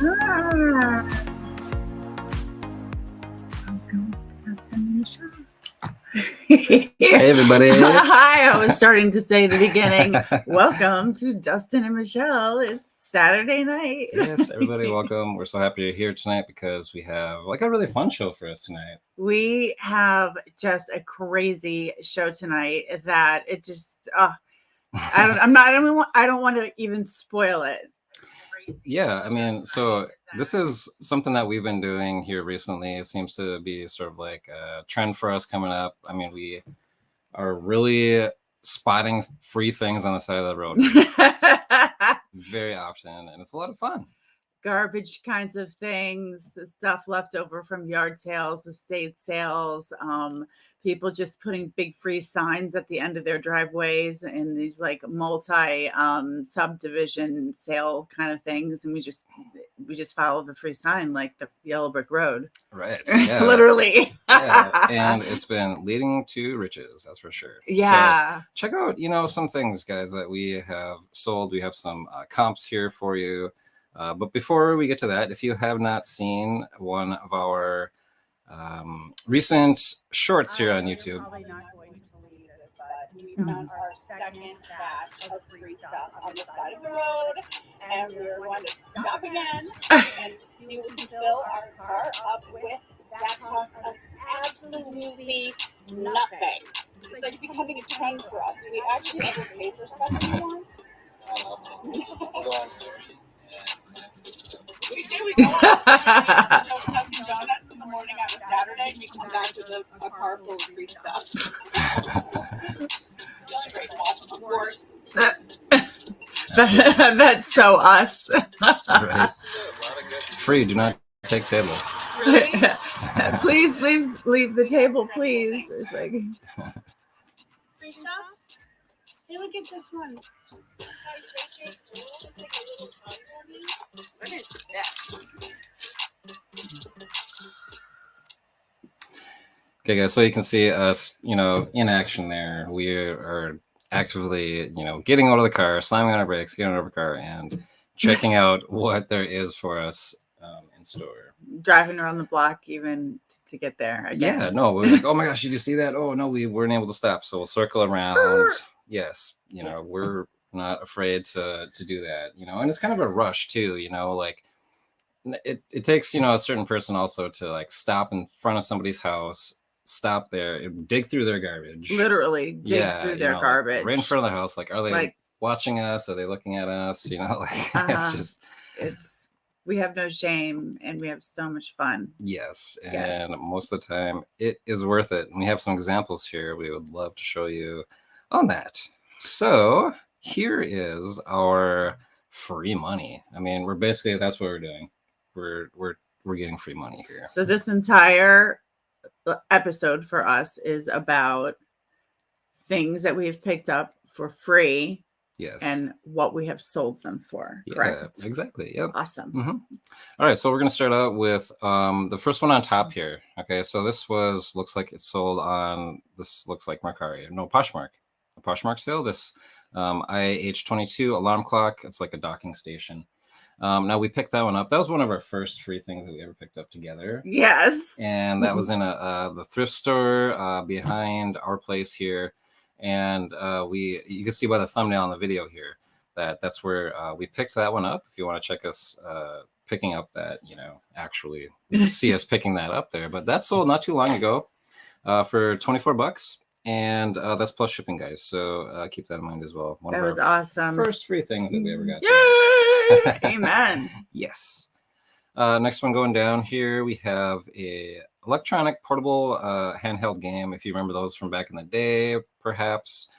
Hey everybody. Hi, I was starting to say at the beginning, welcome to Dustin and Michelle. It's Saturday night. Yes, everybody, welcome. We're so happy you're here tonight because we have like a really fun show for us tonight. We have just a crazy show tonight that it just I don't want to even spoil it. Yeah, I mean, so this is something that we've been doing here recently. It seems to be sort of like a trend for us coming up. I mean, we are really spotting free things on the side of the road very often, and it's a lot of fun. Garbage kinds of things, stuff left over from yard sales, estate sales, people just putting big free signs at the end of their driveways and these like multi subdivision sale kind of things, and we just follow the free sign like the yellow brick road, right? Yeah. Literally. Yeah. And it's been leading to riches, that's for sure. Yeah. So check out some things, guys, that we have sold. We have some comps here for you. But before we get to that, if you have not seen one of our recent shorts here on YouTube, probably not going to believe it, but we found our second batch of free stuff on the side of the road, and we're going to stop again and see what we can fill our car up with. That cost us absolutely nothing. It's like becoming a trend for us. Do we actually ever pay for stuff anymore? We do. We go on Dunkin' Donuts in the morning on a Saturday, and we come back with a car full of free stuff. The only great cost, of course. That's so us. right? Free, do not take table. Really? Please leave the table, please. It's like Free stuff? Hey, look at this one. It's like a little condom. What is this? Okay, guys, so you can see us, in action there. We are actively, getting out of the car, slamming on our brakes, getting out of our car, and checking out what there is for us in store. Driving around the block even to get there again. Yeah, no, we're like, oh my gosh, did you see that? Oh no, we weren't able to stop, so we'll circle around. Yes, we're not afraid to do that, and it's kind of a rush too, like it takes, a certain person also to like stop in front of somebody's house, stop there, dig through their garbage. Literally dig through their garbage. Like, right in front of the house. Like, are they watching us? Are they looking at us? We have no shame and we have so much fun. Yes. And most of the time it is worth it. And we have some examples here we would love to show you on that. So here is our free money. I mean, that's what we're doing. We're getting free money here. So this entire episode for us is about things that we've picked up for free. Yes. And what we have sold them for. Correct? Yeah, exactly. Yep. Awesome. Mm-hmm. All right. So we're going to start out with the first one on top here. Okay. So this looks like it's sold on, Mercari. No, Poshmark. A Poshmark sale. This IH22 alarm clock. It's like a docking station. Now we picked that one up. That was one of our first free things that we ever picked up together. Yes. And that was in the thrift store behind our place here. And you can see by the thumbnail on the video here that's where we picked that one up. If you want to check us picking up that, actually see us picking that up there. But that sold not too long ago for $24. And that's plus shipping, guys. So keep that in mind as well. That was awesome. First free things that we ever got. Yay! Amen. Yes. Next one going down here, we have a electronic portable handheld game. If you remember those from back in the day, perhaps.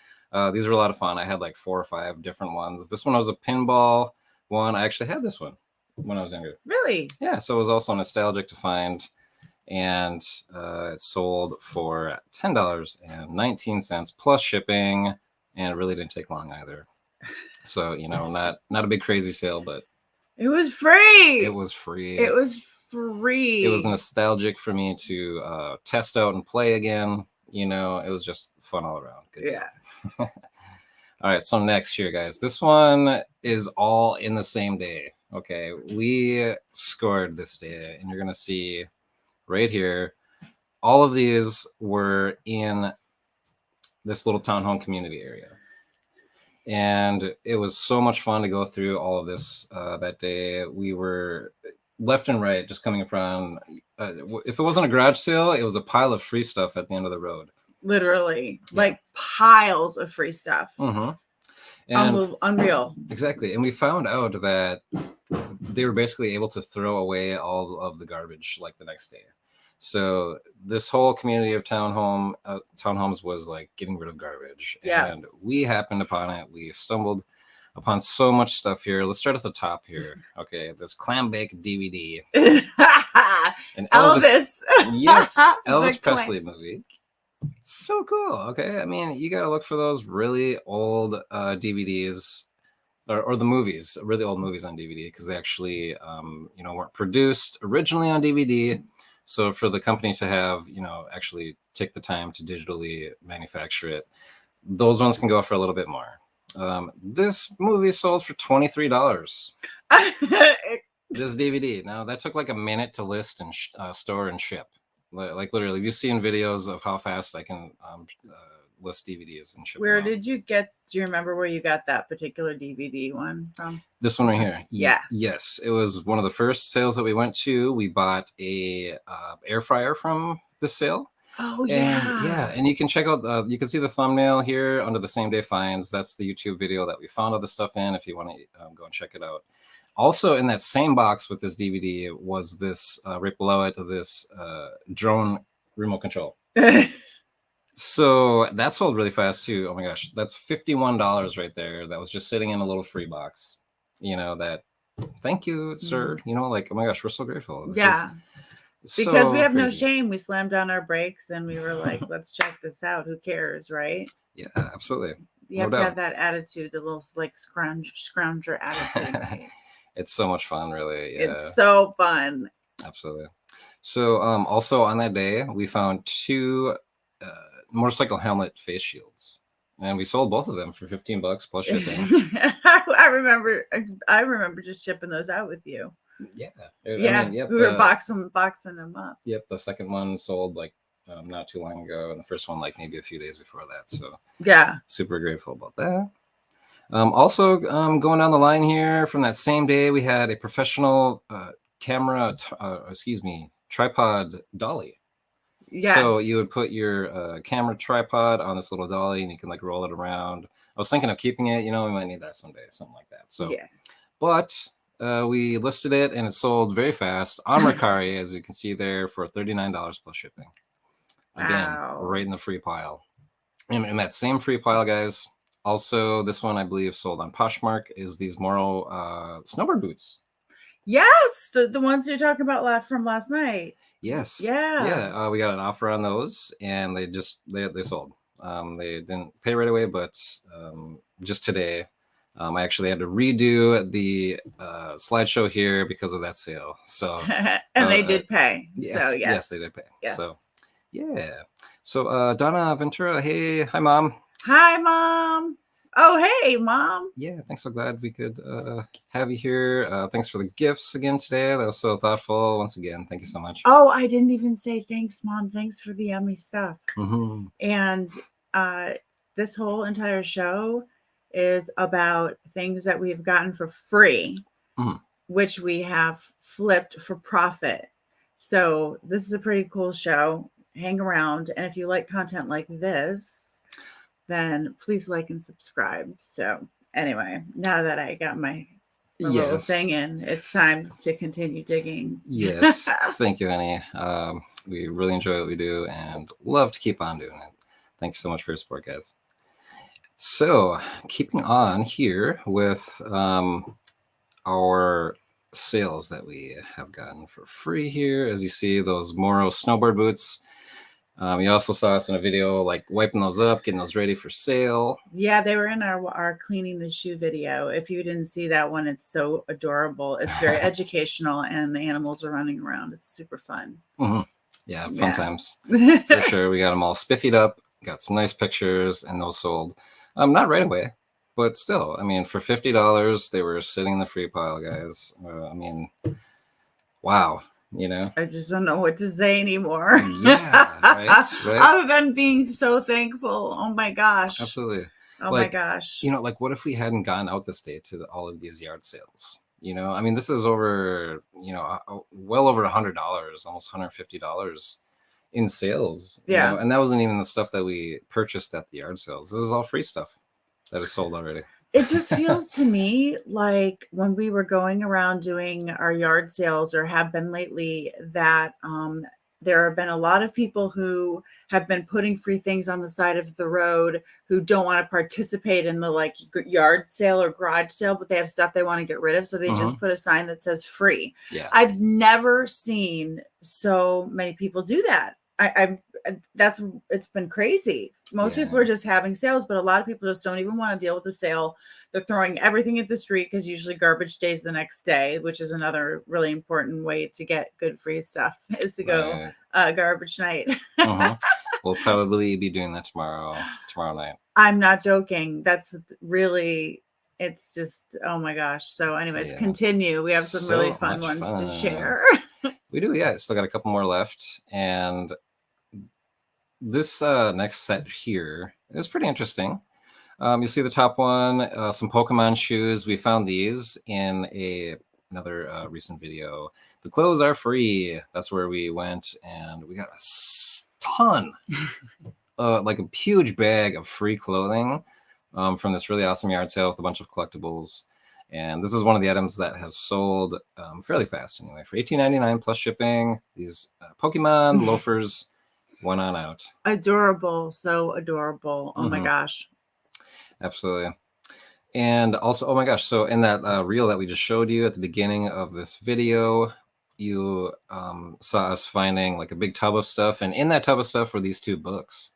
These were a lot of fun. I had like 4 or 5 different ones. This one was a pinball one. I actually had this one when I was younger. Really? Yeah. So it was also nostalgic to find. And it sold for $10.19 plus shipping. And it really didn't take long either. So, not a big crazy sale, but it was free. It was free. It was free. It was nostalgic for me to test out and play again. It was just fun all around. Good. Yeah. All right. So next here, guys, this one is all in the same day. Okay, we scored this day, and you're gonna see right here. All of these were in this little townhome community area, and it was so much fun to go through all of this that day. We were left and right just coming upon. If it wasn't a garage sale, it was a pile of free stuff at the end of the road. Literally, Yeah. like piles of free stuff. Mm-hmm. And Unreal. Exactly. And we found out that they were basically able to throw away all of the garbage like the next day. So this whole community of townhomes was like getting rid of garbage. Yeah. And we happened upon it. We stumbled upon so much stuff here. Let's start at the top here. Okay, this clam bake DVD. And Elvis. Yes, The Elvis clam. Presley movie. So cool. Okay, I mean, you gotta look for those really old DVDs or the movies, really old movies on DVD, because they actually weren't produced originally on DVD. So for the company to have actually take the time to digitally manufacture it, those ones can go for a little bit more. This movie sold for $23. This DVD. Now that took like a minute to list and store and ship. Like literally, you've seen videos of how fast I can list DVDs and ship. Where did you get? Do you remember where you got that particular DVD one from? This one right here. Yeah. Yes, it was one of the first sales that we went to. We bought a air fryer from the sale. Oh yeah. And, yeah, and you can check out. You can see the thumbnail here under the same day finds. That's the YouTube video that we found all the stuff in. If you want to go and check it out. Also, in that same box with this DVD was this right below it, this drone remote control. So that sold really fast too. Oh my gosh, that's $51 right there. That was just sitting in a little free box. Thank you, sir. Like, oh my gosh, we're so grateful. This because we have no crazy. shame. We slammed down our brakes and we were like, let's check this out. Who cares, right? Yeah, absolutely. You have to have that attitude, the little like scrounger attitude. It's so much fun, really. Yeah. It's so fun. Absolutely. So also on that day, we found 2 motorcycle helmet face shields, and we sold both of them for $15 plus shipping. I remember just shipping those out with you. Yeah. Yeah. I mean, yep, we were boxing them up. Yep. The second one sold like not too long ago, and the first one like maybe a few days before that. So yeah, super grateful about that. Also, going down the line here from that same day, we had a professional tripod dolly. Yes. So you would put your camera tripod on this little dolly, and you can like roll it around. I was thinking of keeping it. We might need that someday, something like that. So, yeah. But we listed it, and it sold very fast on Mercari, as you can see there, for $39 plus shipping. Again, right in the free pile. And in that same free pile, guys. Also, this one I believe sold on Poshmark is these Moro snowboard boots. Yes, the ones you're talking about from last night. Yes. Yeah. We got an offer on those, and they sold. They didn't pay right away, but just today, I actually had to redo the slideshow here because of that sale. So and they did pay. Yes, so, yes, they did pay. Yes. So yeah. So Donna Ventura, hey, hi mom. Hi, Mom. Oh, hey, Mom. Yeah, thanks. So glad we could have you here. Thanks for the gifts again today. That was so thoughtful. Once again, thank you so much. Oh, I didn't even say thanks, Mom. Thanks for the yummy stuff. Mm-hmm. And this whole entire show is about things that we've gotten for free, which we have flipped for profit. So this is a pretty cool show. Hang around. And if you like content like this, then please like and subscribe. So anyway, now that I got my little thing in, it's time to continue digging. Yes. Thank you, Annie. We really enjoy what we do and love to keep on doing it. Thanks so much for your support, guys. So keeping on here with our sales that we have gotten for free here. As you see, those Moro snowboard boots. You also saw us in a video like wiping those up, getting those ready for sale. Yeah, they were in our cleaning the shoe video. If you didn't see that one, it's so adorable. It's very educational, and the animals are running around. It's super fun. Mm-hmm. Yeah, fun times for sure. We got them all spiffied up, got some nice pictures, and those sold. Not right away. but still, I mean, for $50, they were sitting in the free pile, guys. I mean, wow, you know. I just don't know what to say anymore. Yeah, right. Other than being so thankful. Oh my gosh. Absolutely. Oh Like, my gosh. you know, like what if we hadn't gone out this day to all of these yard sales? You know, I mean, this is over, you know, well over $100, almost $150 in sales. You Yeah. know? And that wasn't even the stuff that we purchased at the yard sales. This is all free stuff that is sold already. It just feels to me like when we were going around doing our yard sales, or have been lately, that there have been a lot of people who have been putting free things on the side of the road who don't want to participate in the like yard sale or garage sale, but they have stuff they want to get rid of. So they just put a sign that says free. Yeah. I've never seen so many people do that. It's been crazy. Most people are just having sales, but a lot of people just don't even want to deal with the sale. They're throwing everything at the street because usually garbage days the next day, which is another really important way to get good free stuff, is to go garbage night. We'll probably be doing that tomorrow night. I'm not joking. That's really, it's just, oh my gosh. So anyways, continue. We have some really fun ones to share. We do, yeah. Still got a couple more left. And this next set here is pretty interesting. You see the top one, some Pokemon shoes. We found these in another recent video. The clothes are free. That's where we went, and we got a ton, like a huge bag of free clothing from this really awesome yard sale with a bunch of collectibles. And this is one of the items that has sold fairly fast anyway, for $18.99 plus shipping. These Pokemon loafers went on out. Adorable. So adorable. Oh my gosh. Absolutely. And also, oh my gosh, so in that reel that we just showed you at the beginning of this video, you saw us finding like a big tub of stuff. And in that tub of stuff were these 2 books.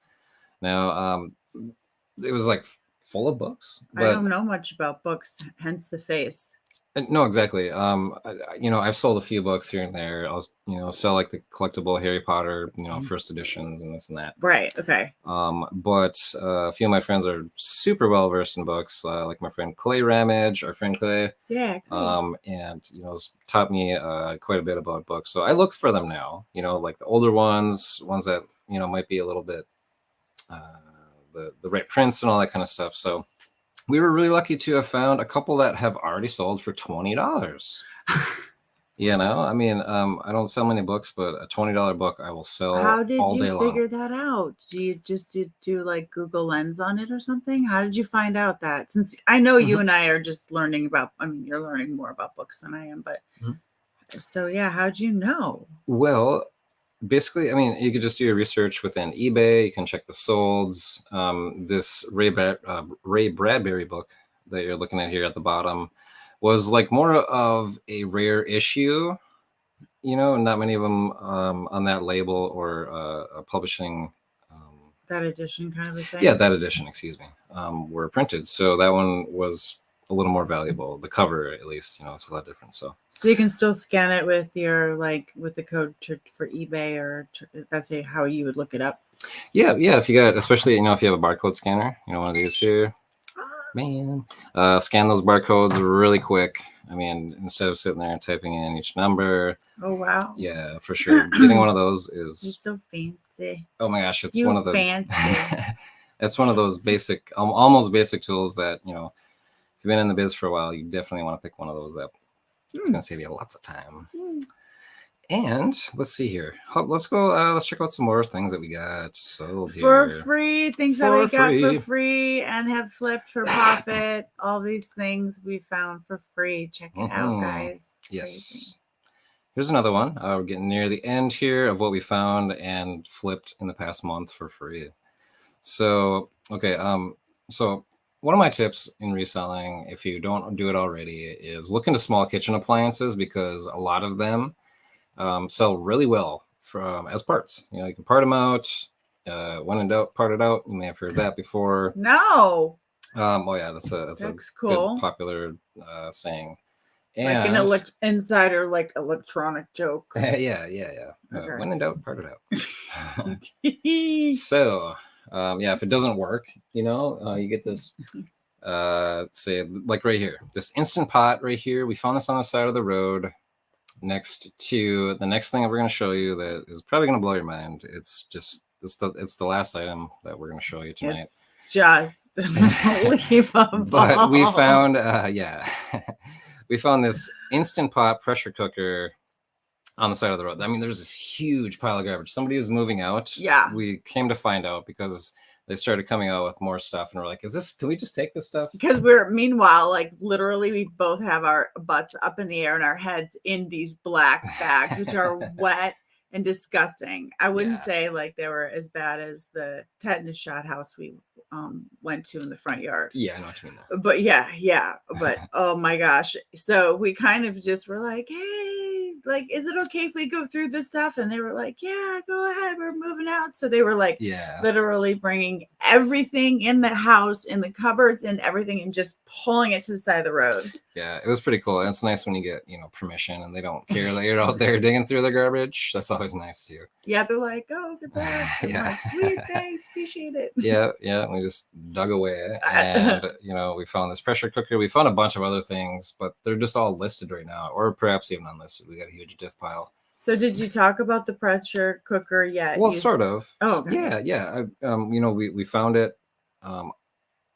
Now, it was like full of books. But I don't know much about books, hence the face. No, exactly. You know, I've sold a few books here and there. I'll, you know, sell like the collectible Harry Potter, you know, first editions and this and that. Right. Okay. But a few of my friends are super well versed in books, like my friend Clay Ramage, our friend Clay. Yeah. And you know, has taught me quite a bit about books. So I look for them now. You know, like the older ones that you know might be a little bit the right prints and all that kind of stuff. So we were really lucky to have found a couple that have already sold for $20. You know, I mean, I don't sell many books, but a $20 book I will sell all day long. How did you figure that out? Do you just do like Google Lens on it or something? How did you find out that? Since I know you and I are just learning about, I mean, you're learning more about books than I am, but so yeah, how'd you know? Well, basically, I mean, you could just do your research within eBay. You can check the solds. This Ray Bradbury book that you're looking at here at the bottom was like more of a rare issue. You know, not many of them on that label or a publishing. That edition kind of a thing? Yeah, that edition, excuse me, were printed. So that one was a little more valuable. The cover, at least, you know, it's a lot different. So you can still scan it with your, like, with the code for eBay, or that's how you would look it up. Yeah. If you got, especially, you know, if you have a barcode scanner, you know, one of these here, man, scan those barcodes really quick. I mean, instead of sitting there and typing in each number. Oh, wow. Yeah, for sure. Getting one of those is. You're so fancy. Oh my gosh, it's one of the. Fancy. It's one of those basic, almost basic tools that, you know, if you've been in the biz for a while, you definitely want to pick one of those up. It's going to save you lots of time. And let's see here. Let's go. Let's check out some more things that we got sold here. For free. Things that we got for free and have flipped for profit. All these things we found for free. Check it out, guys. Yes. Crazy. Here's another one. We're getting near the end here of what we found and flipped in the past month for free. So, okay. So one of my tips in reselling, if you don't do it already, is look into small kitchen appliances, because a lot of them sell really well as parts. You know, you can part them out. When in doubt, part it out. You may have heard that before. No. Oh yeah, that's cool. Good popular saying. And like an insider, like electronic joke. Yeah. Okay. When in doubt, part it out. So, yeah, if it doesn't work, you know, you get this say like right here, this Instant Pot right here. We found this on the side of the road next to the next thing that we're going to show you that is probably going to blow your mind. It's the last item that we're going to show you tonight. It's just unbelievable. But we found we found this Instant Pot pressure cooker on the side of the road. I mean, there's this huge pile of garbage. Somebody was moving out. Yeah. We came to find out because they started coming out with more stuff, and we're like, can we just take this stuff? Because meanwhile, like literally we both have our butts up in the air and our heads in these black bags, which are wet and disgusting. I wouldn't say like they were as bad as the tetanus shot house we went to in the front yard. Yeah, I know what you mean. But yeah. But oh my gosh. So we kind of just were like, hey, like, is it okay if we go through this stuff? And they were like, yeah, go ahead. We're moving out. So they were like, literally bringing everything in the house, in the cupboards and everything, and just pulling it to the side of the road. Yeah, it was pretty cool. And it's nice when you get, permission and they don't care that you're out there digging through the garbage. That's always nice too. Yeah, they're like, oh, good back. Like, sweet, thanks, appreciate it. Yeah. We just dug away, and we found this pressure cooker. We found a bunch of other things, but they're just all listed right now, or perhaps even unlisted. We got a huge diff pile. So did you talk about the pressure cooker yet? Well, sort of. Oh, okay. Yeah. We found it.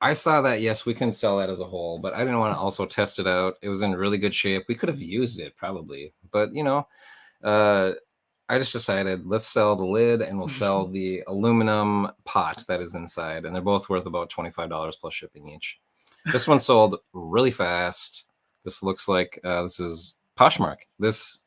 I saw that, yes, we can sell that as a whole, but I didn't want to also test it out. It was in really good shape. We could have used it probably, but I just decided let's sell the lid and we'll sell the aluminum pot that is inside. And they're both worth about $25 plus shipping each. This one sold really fast. This looks like this is Poshmark. This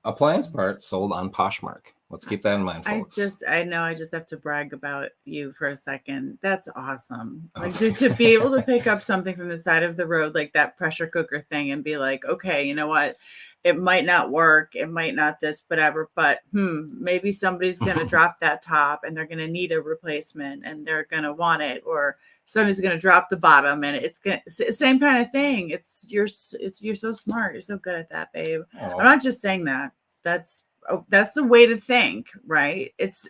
appliance part sold on Poshmark. Let's keep that in mind, folks. I just have to brag about you for a second. That's awesome. Like to be able to pick up something from the side of the road, like that pressure cooker thing, and be like, okay, you know what? It might not work. It might not this, whatever, but maybe somebody's going to drop that top and they're going to need a replacement and they're going to want it, or somebody's going to drop the bottom and it's going to same kind of thing. You're so smart. You're so good at that, babe. I'm not just saying that. That's the way to think, right? It's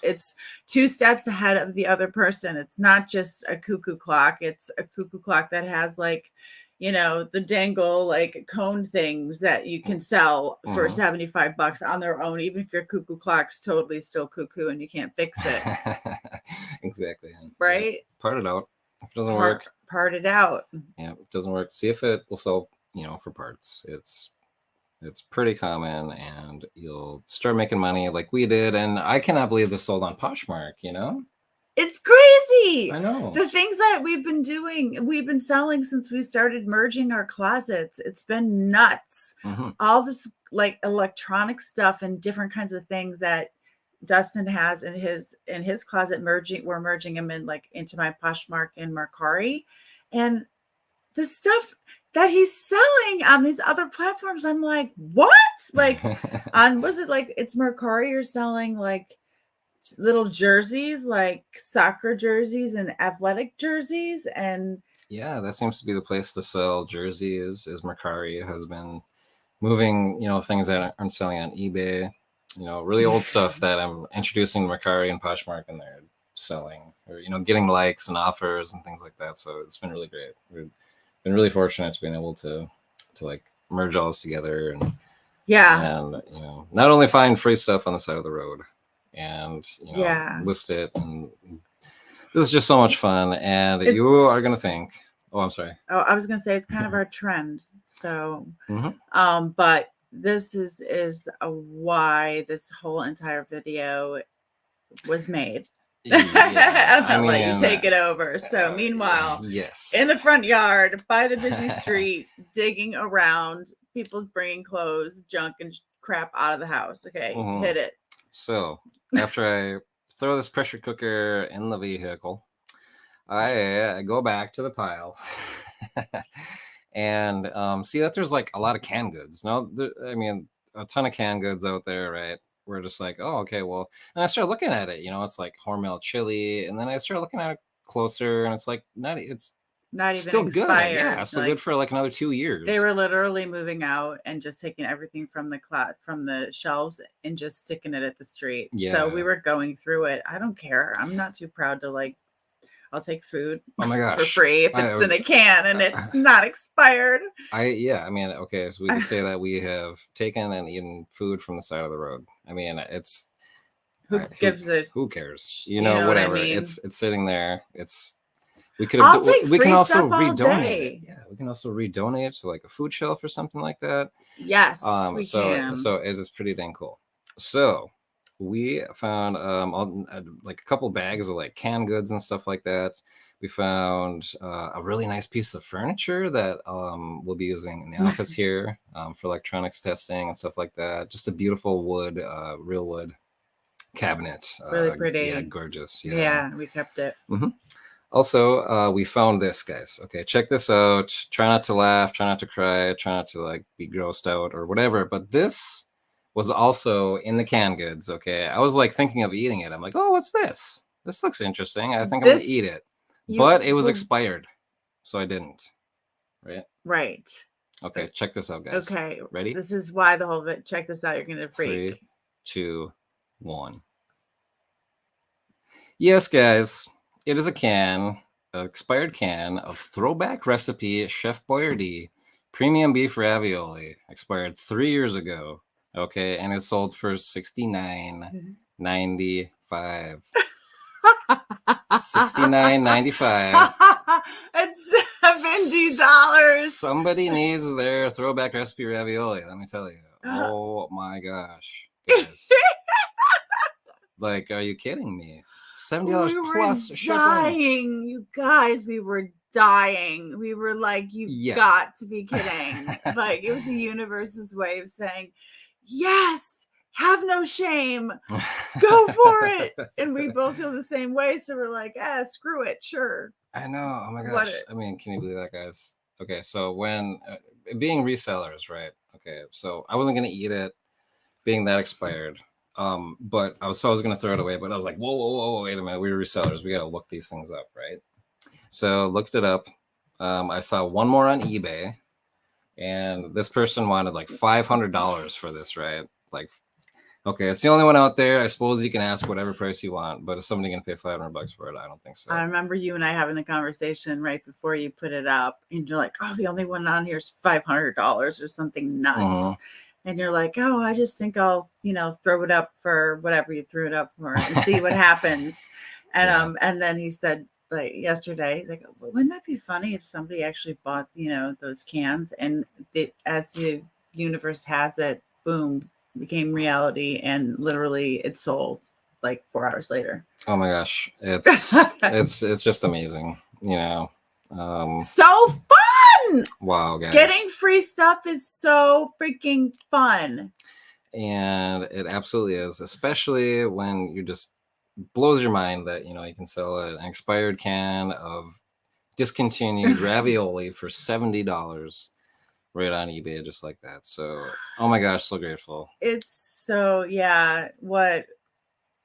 2 steps ahead of the other person. It's not just a cuckoo clock. It's a cuckoo clock that has like, the dangle like cone things that you can sell for $75 on their own, even if your cuckoo clock's totally still cuckoo and you can't fix it. Exactly. Right? Yeah. Part it out. If it doesn't work, part it out. Yeah, if it doesn't work, see if it will sell, for parts. It's pretty common, and you'll start making money like we did. And I cannot believe this sold on Poshmark, It's crazy. I know. The things that we've been selling since we started merging our closets. It's been nuts. All this like electronic stuff and different kinds of things that Dustin has in his closet. We're merging them into my Poshmark and Mercari, and the stuff that he's selling on these other platforms, I'm like, what? Like it's Mercari, you're selling like little jerseys, like soccer jerseys and athletic jerseys, and yeah, that seems to be the place to sell jerseys. Is Mercari has been moving, things that aren't selling on eBay, really old stuff that I'm introducing to Mercari and Poshmark, and they're selling, or getting likes and offers and things like that. So it's been really great. We've been really fortunate to being able to like merge all this together, and not only find free stuff on the side of the road and list it, and this is just so much fun. And you are gonna think, I'm sorry. I was gonna say it's kind of our trend. So but this is why this whole entire video was made. I'll let you take it over. So meanwhile, yes, in the front yard by the busy street, digging around, people bringing clothes, junk and crap out of the house. Okay, hit it. So after I throw this pressure cooker in the vehicle, I go back to the pile and see that there's like a lot of canned goods. Now, a ton of canned goods out there, right? We're just like, oh, okay, well, and I started looking at it, it's like Hormel chili, and then I started looking at it closer, and it's like it's not even still expired. Good. Yeah, still good for like another 2 years. They were literally moving out and just taking everything from the shelves and just sticking it at the street. Yeah. So we were going through it. I don't care. I'm not too proud to like I'll take food Oh my gosh. for free if it's in a can and it's not expired. Yeah, I mean, okay, so we could say that we have taken and eaten food from the side of the road. I mean, it's Who gives it? who cares? You You know, know what I whatever. mean? It's sitting there. We could I'll take we can free also stuff all redonate day. it. Yeah, we can also redonate it to like a food shelf or something like that. Yes, we so can. it's pretty dang cool. So we found like a couple bags of like canned goods and stuff like that. We found a really nice piece of furniture that we'll be using in the office here for electronics testing and stuff like that. Just a beautiful wood, real wood cabinet. Really pretty. Yeah, gorgeous. Yeah, we kept it. Mm-hmm. Also, we found this, guys. Okay, check this out. Try not to laugh, try not to cry, try not to like be grossed out or whatever. But this was also in the canned goods. Okay, I was like thinking of eating it. I'm like, oh, what's this? This looks interesting. I think I'm gonna eat it. But it was expired, so I didn't. Right. Right. Okay, check this out, guys. Okay. Ready? This is why the whole bit. Check this out. You're gonna freak. 3, 2, 1. Yes, guys. It is an expired can of throwback recipe Chef Boyardee premium beef ravioli, expired 3 years ago. Okay, and it sold for $69.95. $69.95. It's $70. Somebody needs their throwback recipe ravioli. Let me tell you. Oh my gosh, guys! Like, are you kidding me? $70 plus shipping. Dying, you guys. We were dying. We were like, "You got to be kidding!" Like, it was the universe's way of saying, "Yes, have no shame, go for it." And we both feel the same way, so we're like, screw it, sure. I know. Oh my gosh. I mean, can you believe that, guys? Okay, so when being resellers, right? Okay, so I wasn't gonna eat it, being that expired. But I was gonna throw it away, but I was like, whoa, wait a minute. We're resellers. We gotta look these things up, right? So looked it up. I saw one more on eBay, and this person wanted like $500 for this, right? Like, okay, it's the only one out there. I suppose you can ask whatever price you want, but is somebody gonna pay $500 for it? I don't think so. I remember you and I having the conversation right before you put it up, and you're like, "Oh, the only one on here is $500 or something nuts." Uh-huh. And you're like, "Oh, I just think I'll, throw it up for whatever you threw it up for and see what happens." And and then he said, like yesterday, like, "Wouldn't that be funny if somebody actually bought, those cans?" And as the universe has it, boom, became reality, and literally it sold like 4 hours later. Oh my gosh, it's just amazing, So fun! Wow, guys. Getting free stuff is so freaking fun. And it absolutely is, especially when you just blows your mind that, you can sell an expired can of discontinued ravioli for $70 right on eBay, just like that. So, oh my gosh, so grateful. It's so,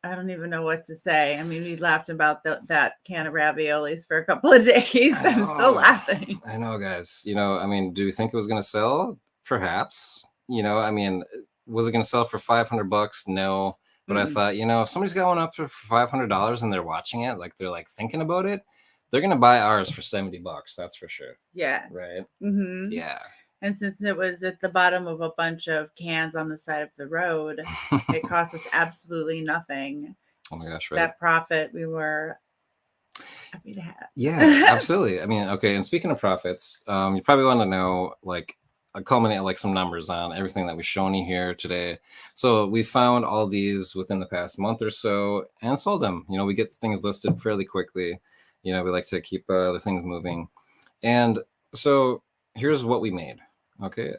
I don't even know what to say. I mean, we laughed about that can of raviolis for a couple of days. I'm still laughing. I know, guys. I mean, do you think it was going to sell? Perhaps. I mean, was it going to sell for $500? No. But I thought, if somebody's got one up for $500 and they're watching it, like they're like thinking about it, they're going to buy ours for $70. That's for sure. Yeah. Right? Mm-hmm. Yeah. And since it was at the bottom of a bunch of cans on the side of the road, it cost us absolutely nothing. Oh my gosh, right. That profit we were happy to have. Yeah, absolutely. I mean, okay, and speaking of profits, you probably want to know, like, culminate like some numbers on everything that we've shown you here today. So we found all these within the past month or so and sold them. We get things listed fairly quickly. We like to keep the things moving. And so here's what we made. Okay.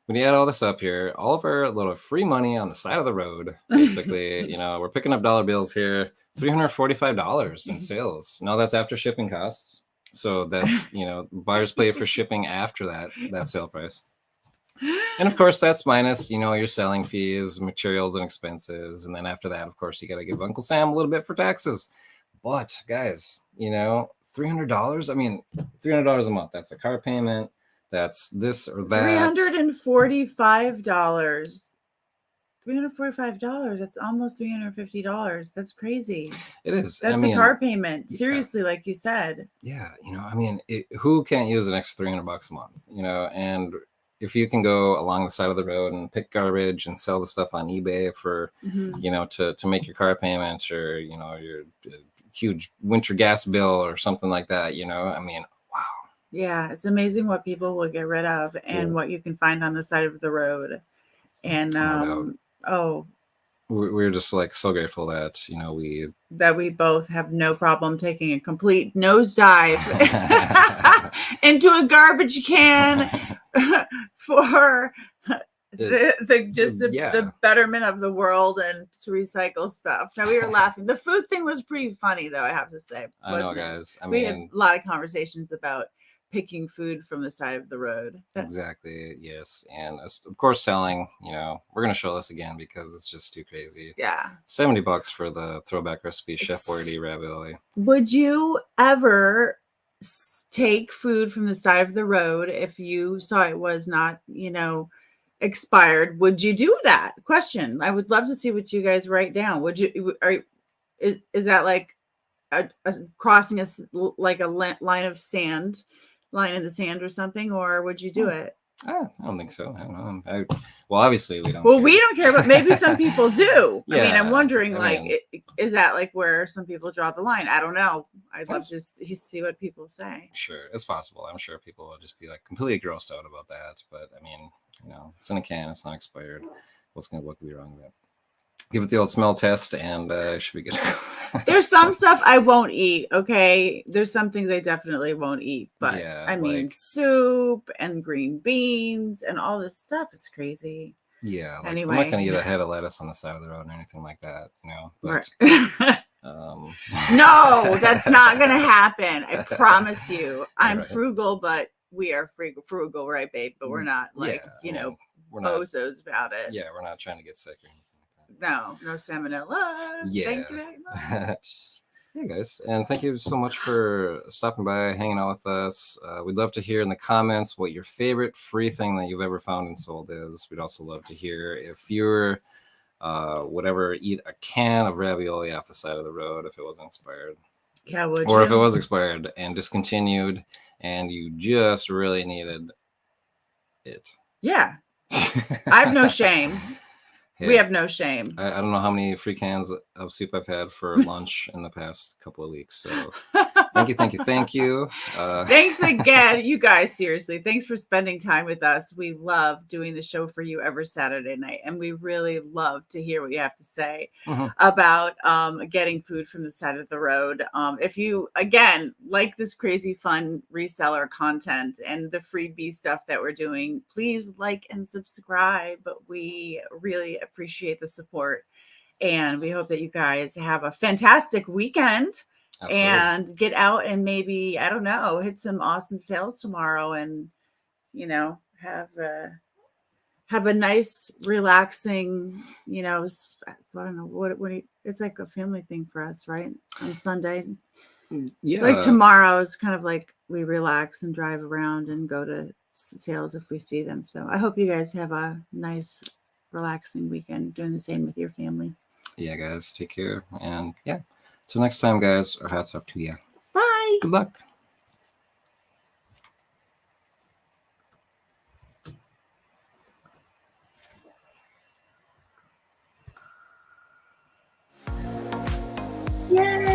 When you add all this up here, all of our little free money on the side of the road, basically, we're picking up dollar bills here, $345 in sales. Now that's after shipping costs. So that's, buyers pay for shipping after that sale price. And of course, that's minus, your selling fees, materials and expenses. And then after that, of course, you got to give Uncle Sam a little bit for taxes. But guys, $300, I mean, $300 a month. That's a car payment. That's this or that. $345. $345. That's almost $350. That's crazy. It is. That's a car payment. Seriously, like you said. Yeah, who can't use an extra $300 a month? And if you can go along the side of the road and pick garbage and sell the stuff on eBay for, to make your car payments or your huge winter gas bill or something like that. Wow. Yeah, it's amazing what people will get rid of and what you can find on the side of the road. And we're just like so grateful that we both have no problem taking a complete nosedive into a garbage can for the betterment of the world and to recycle stuff. Now we were laughing. The food thing was pretty funny, though, I have to say. I know, guys. We had a lot of conversations about picking food from the side of the road. Exactly. Yes. And of course, selling, we're going to show this again because it's just too crazy. Yeah. $70 for the throwback recipe, Chef Boyardee ravioli. Would you ever take food from the side of the road if you saw it was not, expired? Would you do that? Question. I would love to see what you guys write down. Would you, is that like a crossing like a line in the sand or something, or would you do it? I don't think so. I don't know. Well, obviously we don't. Well, we don't care, but maybe some people do. Yeah, I'm wondering, is that like where some people draw the line? I don't know. I'd love to see what people say. Sure, it's possible. I'm sure people will just be like completely grossed out about that. But it's in a can. It's not expired. What could be wrong with it? Give it the old smell test, and it should be good. There's some stuff I won't eat. Okay, there's some things I definitely won't eat, but soup and green beans and all this stuff. It's crazy. Yeah. Anyway, I'm not gonna eat a head of lettuce on the side of the road or anything like that. But, no, that's not gonna happen. I promise you. I'm frugal, but we are frugal, right, babe? But we're not we're bozos about it. Yeah, we're not trying to get sick or anything. No salmonella. Yeah. Thank you very much. Hey guys, and thank you so much for stopping by, hanging out with us. We'd love to hear in the comments what your favorite free thing that you've ever found and sold is. We'd also love to hear if you're would ever eat a can of ravioli off the side of the road if it wasn't expired. Yeah, would or you? If it was expired and discontinued and you just really needed it. Yeah. I have no shame. Hey, we have no shame. I don't know how many free cans of soup I've had for lunch in the past couple of weeks. So thank you. Thanks again, you guys. Seriously, thanks for spending time with us. We love doing the show for you every Saturday night, and we really love to hear what you have to say about getting food from the side of the road. If you, again, like this crazy fun reseller content and the freebie stuff that we're doing, please like and subscribe. We really appreciate the support, and we hope that you guys have a fantastic weekend. Absolutely. And get out and maybe, I don't know, hit some awesome sales tomorrow, and have a nice relaxing, I don't know what it's like a family thing for us, right? On Sunday. Yeah, like tomorrow is kind of like we relax and drive around and go to sales if we see them. So I hope you guys have a nice relaxing weekend, doing the same with your family. Yeah, guys, take care, and till next time, guys, our hats off to you. Bye. Good luck. Yay.